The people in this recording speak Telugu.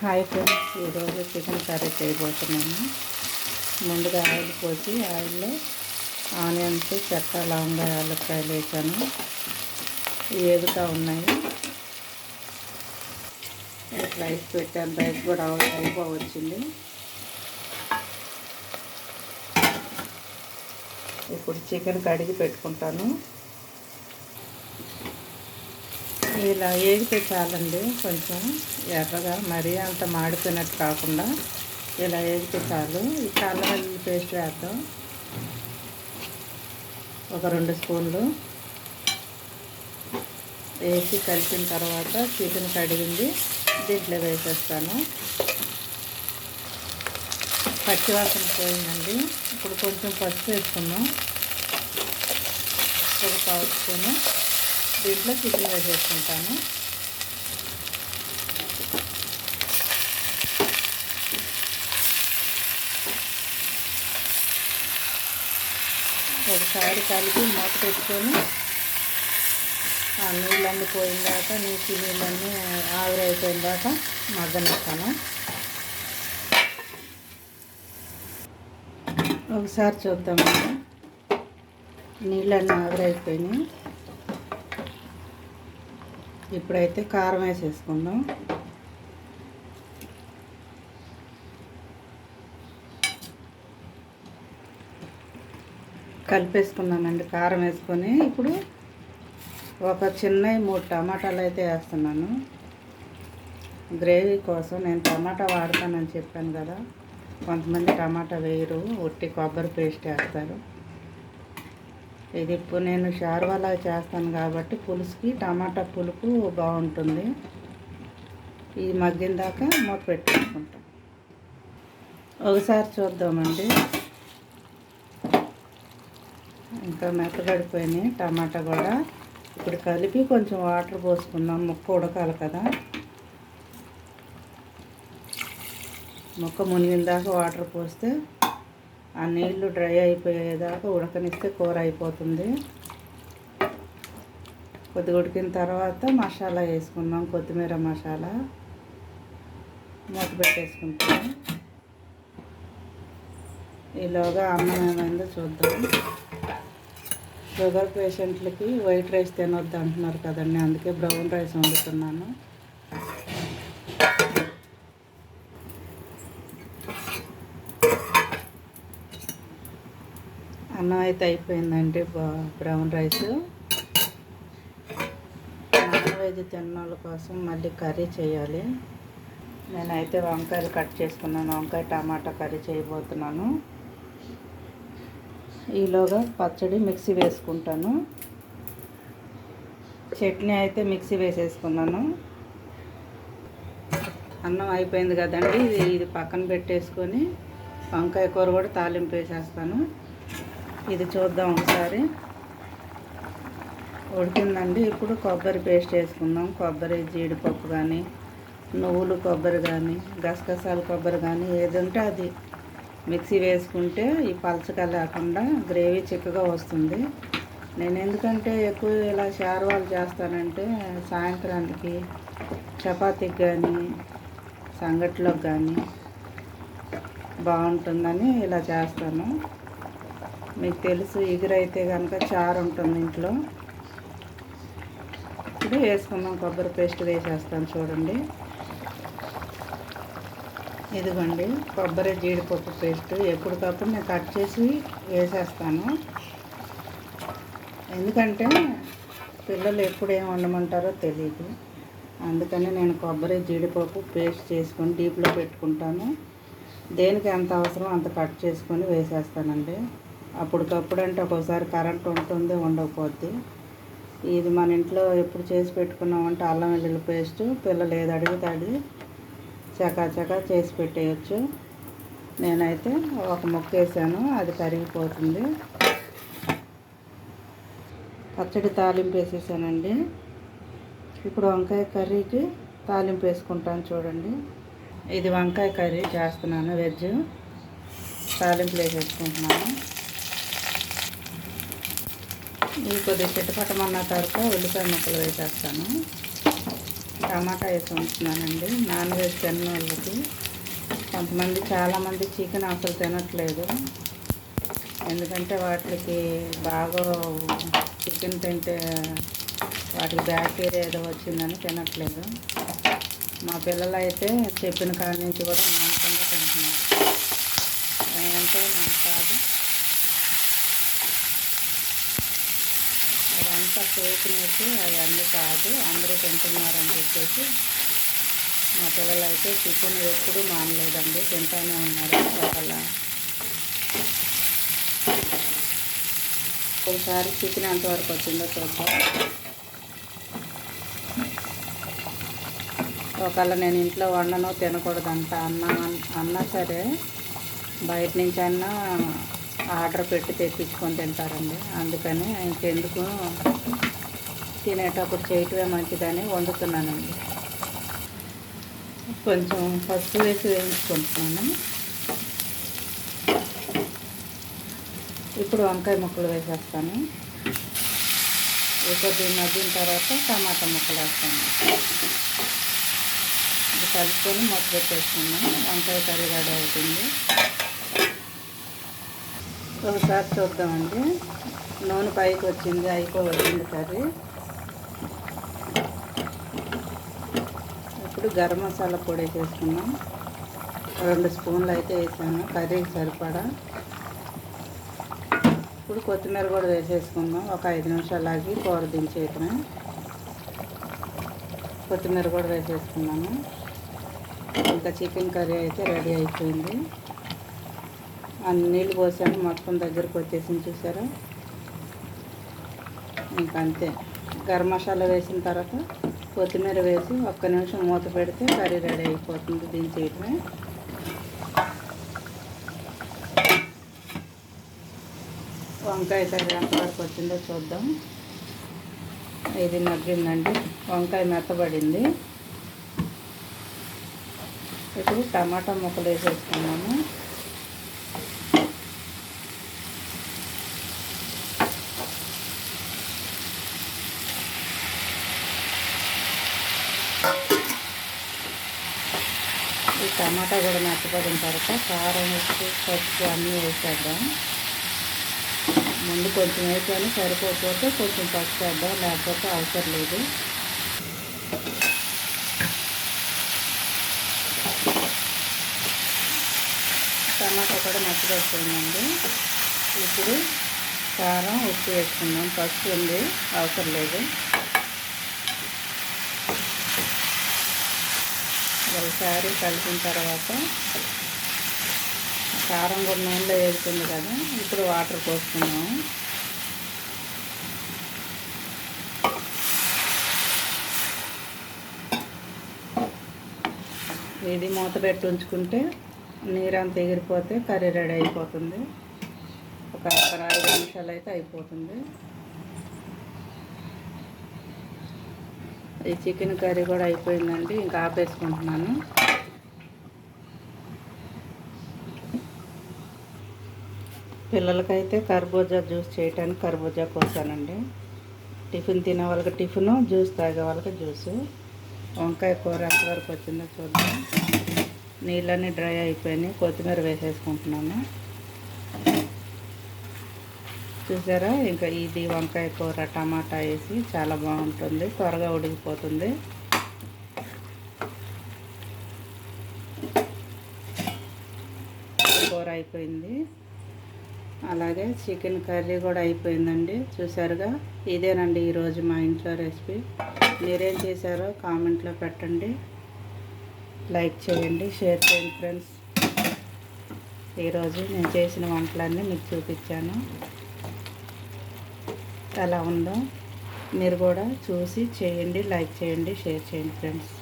హాయ్ ఫ్రెండ్స్, ఈరోజు చికెన్ కర్రీ చేయబోతున్నాను. ముందుగా ఆయిల్ పోసి ఆయిల్లో ఆనియన్స్, చెక్క, లవంగా, యాలక్కాయలు వేసాను. వేగుతూ ఉన్నాయి. రైస్ పెట్టాను. రైస్ కూడా అయిపోవచ్చింది. ఇప్పుడు చికెన్ కడిగి పెట్టుకుంటాను. ఇలా వేగితే చాలండి, కొంచెం ఎర్రగా, మరీ అంత మాడిపోయినట్టు కాకుండా ఇలా వేగితే చాలు. ఈ అల్లం వెల్లుల్లి పేస్ట్ వేద్దాం. ఒక 2 స్పూన్లు వేసి కలిపిన తర్వాత చికెన్ కడిగింది దీంట్లో వేసేస్తాను. పచ్చివాసన పోయిందండి. ఇప్పుడు కొంచెం పసుపు వేసుకున్నాం. ఒక 1 స్పూను దీంట్లో చికెన్ వేసేసుకుంటాను. ఒకసారి కలిపి మూత పెట్టుకొని ఆ నీళ్ళన్నీ పోయిన దాకా, నీళ్ళన్నీ ఆవిరైపోయిన దాకా మగ్గనిస్తాను. ఒకసారి చూద్దామండి. నీళ్ళన్నీ ఆవిరైపోయినాయి. ఇప్పుడైతే కారం వేసేసుకుందాం. కలిపేసుకున్నానండి కారం వేసుకొని. ఇప్పుడు ఒక చిన్న 3 టమాటాలు అయితే వేస్తున్నాను. గ్రేవీ కోసం నేను టమాటా వాడతానని చెప్పాను కదా. కొంతమంది టమాటా వేయరు, ఒట్టి కొబ్బరి పేస్ట్ వేస్తారు. ఇది ఇప్పుడు నేను షార్వాలా చేస్తాను కాబట్టి పులుసుకి టమాటా పులుపు బాగుంటుంది. ఇది మగ్గిన దాకా మూత పెట్టేసుకుంటాం. ఒకసారి చూద్దామండి. ఇంకా మెత్తగడిపోయినాయి టమాటా కూడా. ఇప్పుడు కలిపి కొంచెం వాటర్ పోసుకుందాం. ముక్క ఉడకాలి కదా. ముక్క మునిగిన దాకా వాటర్ పోస్తే ఆ నీళ్లు డ్రై అయిపోయేదాకా ఉడకనిస్తే కూర అయిపోతుంది. కొద్దిగా ఉడికిన తర్వాత మసాలా వేసుకుందాం. కొత్తిమీర మసాలా మూత పెట్టేసుకుంటాం. ఈలోగా అన్నం ఏమైందో చూద్దాం. షుగర్ పేషెంట్లకి వైట్ రైస్ తినొద్దు అంటున్నారు కదండి, అందుకే బ్రౌన్ రైస్ వండుతున్నాను. అన్నం అయితే అయిపోయిందండి. Brown rice. నాన్ వెజ్ తిన్నోళ్ళ కోసం మళ్ళీ కర్రీ చేయాలి. నేనైతే వంకాయలు కట్ చేసుకున్నాను. వంకాయ టమాటా కర్రీ చేయబోతున్నాను. ఈలోగా పచ్చడి మిక్సీ వేసుకుంటాను. చట్నీ అయితే మిక్సీ వేసేసుకున్నాను. అన్నం అయిపోయింది కదండి. ఇది పక్కన పెట్టేసుకొని వంకాయ కూర కూడా తాలింపు వేసేస్తాను. ఇది చూద్దాం ఒకసారి. ఉడికిందండి. ఇప్పుడు కొబ్బరి పేస్ట్ వేసుకుందాం. కొబ్బరి, జీడిపప్పు కానీ, నువ్వులు కొబ్బరి కానీ, గసగసాలు కొబ్బరి కానీ, ఏది ఉంటే అది మిక్సీ వేసుకుంటే ఈ పలచగా లేకుండా గ్రేవీ చిక్కగా వస్తుంది. నేను ఎందుకంటే ఎక్కువ ఇలా షార్వాలు చేస్తానంటే సాయంత్రానికి చపాతీకి కానీ, సంగట్లోకి కానీ బాగుంటుందని ఇలా చేస్తాను. మీకు తెలుసు, ఎగురైతే కనుక చారు ఉంటుంది ఇంట్లో. ఇప్పుడు వేసుకుందాం. కొబ్బరి పేస్ట్ వేసేస్తాను చూడండి. ఇదిగోండి కొబ్బరి, జీడిపప్పు పేస్ట్. ఎప్పటికప్పుడు నేను కట్ చేసి వేసేస్తాను. ఎందుకంటే పిల్లలు ఎప్పుడు ఏం వండమంటారో తెలియదు. అందుకని నేను కొబ్బరి, జీడిపప్పు పేస్ట్ చేసుకొని డీప్లో పెట్టుకుంటాను. దేనికి ఎంత అవసరం అంత కట్ చేసుకొని వేసేస్తానండి. అప్పటికప్పుడు అంటే ఒక్కోసారి కరెంట్ ఉంటుంది, ఉండకపోద్ది. ఇది మన ఇంట్లో ఎప్పుడు చేసి పెట్టుకున్నామంటే అల్లం వెల్లుల్లి పేస్ట్ పిల్లలు ఏది అడిగితే అది చకాచకా చేసి పెట్టేయచ్చు. నేనైతే ఒక ముక్క వేసాను, అది కరిగిపోతుంది. పచ్చడి తాలింపు వేసేసానండి. ఇప్పుడు వంకాయ కర్రీకి తాలింపు వేసుకుంటాను చూడండి. ఇది వంకాయ కర్రీ చేస్తున్నాను, వెజ్. తాలింపులు వేసేసుకుంటున్నాను. ఈ కొద్దిగా చిట్టపట్టమన్న తర్వాత ఉల్లిపాయ ముక్కలు వేసేస్తాను. టమాటా వేసి ఉంటున్నానండి. నాన్ వెజ్ తిన్న వాళ్ళకి. కొంతమంది చాలామంది చికెన్ అసలు తినట్లేదు, ఎందుకంటే వాటికి బాగా చికెన్ తింటే వాటికి బ్యాక్టీరియా ఏదో వచ్చిందని తినట్లేదు. మా పిల్లలు అయితే చెప్పిన కాడి నుంచి కూడా మానకుండా తింటున్నారు. ఏమంటే నాకు కాదు, అదంతా ఫేక్ న్యూస్, అవన్నీ కాదు, అందరూ తింటున్నారని చెప్పేసి మా పిల్లలు అయితే చికెన్ ఎప్పుడూ మానలేదండి, తింటూనే ఉన్నారు. ఒకసారి చికెన్ ఎంతవరకు వచ్చిందో చూద్దాం. ఒకవేళ నేను ఇంట్లో వండను తినకూడదంట అన్నా సరే బయట నుంచి అన్నా ఆర్డర్ పెట్టి తెప్పించుకొని తింటారండి. అందుకని ఇంకెందుకు తినేటప్పుడు చేయటమే మంచిదని వండుతున్నానండి. కొంచెం పసుపు వేసి వేయించుకుంటున్నాను. ఇప్పుడు వంకాయ ముక్కలు వేసేస్తాను. కొద్దిగా మగ్గిన తర్వాత టమాటా ముక్కలు వేస్తాను. ఇది కలుపుకొని మూత పెట్టేసుకున్నాం. వంకాయ కర్రీ రెడీ అవుతుంది. ఒకసారి చూద్దామండి. నూనె పైకి వచ్చింది, అయిపోయింది కర్రీ. ఇప్పుడు గరం మసాలా పొడి వేసేసుకున్నాం. 2 స్పూన్లు అయితే వేసాను, కర్రీకి సరిపడా. ఇప్పుడు కొత్తిమీర కూడా వేసేసుకుందాం. ఒక 5 నిమిషాలు ఆగి కూర దించేయటమే. కొత్తిమీర కూడా వేసేసుకున్నాము. ఇంకా చికెన్ కర్రీ అయితే రెడీ అయిపోయింది. అన్ని నీళ్ళు పోసాను, మొత్తం దగ్గరకు వచ్చేసింది చూసారా. ఇంకంతే. గరం మసాలా వేసిన తర్వాత కొత్తిమీర వేసి 1 నిమిషం మూత పెడితే కర్రీ రెడీ అయిపోతుంది, దించేయటమే. వంకాయ కర్రీ ఎంతవరకు వచ్చిందో చూద్దాం. ఇది మగ్గిందండి, వంకాయ మెత్తబడింది. ఇప్పుడు టమాటా ముక్కలు వేసేసుకున్నాము. ఈ టమాటా కూడా మెత్తపడిన తర్వాత కారం, ఉప్పు, పసుపు అన్నీ వేసేద్దాం. ముందు కొంచెం వేసాను, సరిపోతే కొంచెం పసుపు వేద్దాం, లేకపోతే అవసరం లేదు. టమాటా కూడా మెత్తపడిపోయిందండి. ఇప్పుడు కారం, ఉప్పు వేసుకుందాం. పసుపు ఉంది, అవసరం లేదు. ఒకసారి కలిపిన తర్వాత కారం కూడా నూనెలో వేస్తుంది కదా, ఇప్పుడు వాటర్ పోసుకున్నాము. ఇది మూత పెట్టి ఉంచుకుంటే నీరంతా ఎగిరిపోతే కర్రీ రెడీ అయిపోతుంది. ఒక 5 నిమిషాలు అయితే అయిపోతుంది. ఈ చికెన్ కర్రీ కూడా అయిపోయిందండి, ఇంకా ఆపేసుకుంటున్నాను. పిల్లలకైతే కర్బూజా జ్యూస్ చేయటానికి కర్బూజా కోసానండి. టిఫిన్ తినే వాళ్ళకి టిఫిను, జ్యూస్ తాగే వాళ్ళకి జ్యూసు. వంకాయ కూర ఎంతవరకు వచ్చిందో చూద్దాం. నీళ్ళన్నీ డ్రై అయిపోయినాయి. కొత్తిమీర వేసేసుకుంటున్నాను. చూసారా, ఇంకా ఇది వంకాయ కూర టమాటా వేసి చాలా బాగుంటుంది, త్వరగా ఉడికిపోతుంది. కూర అయిపోయింది. అలాగే చికెన్ కర్రీ కూడా అయిపోయిందండి. చూసారుగా, ఇదేనండి ఈరోజు మా ఇంట్లో రెసిపీ. మీరేం చేశారో కామెంట్లో పెట్టండి, లైక్ చేయండి, షేర్ చేయండి ఫ్రెండ్స్. ఈరోజు నేను చేసిన వంటలన్నీ మీకు చూపించాను. ఎలా ఉందో మీరు కూడా చూసి చేయండి, లైక్ చేయండి, షేర్ చేయండి ఫ్రెండ్స్.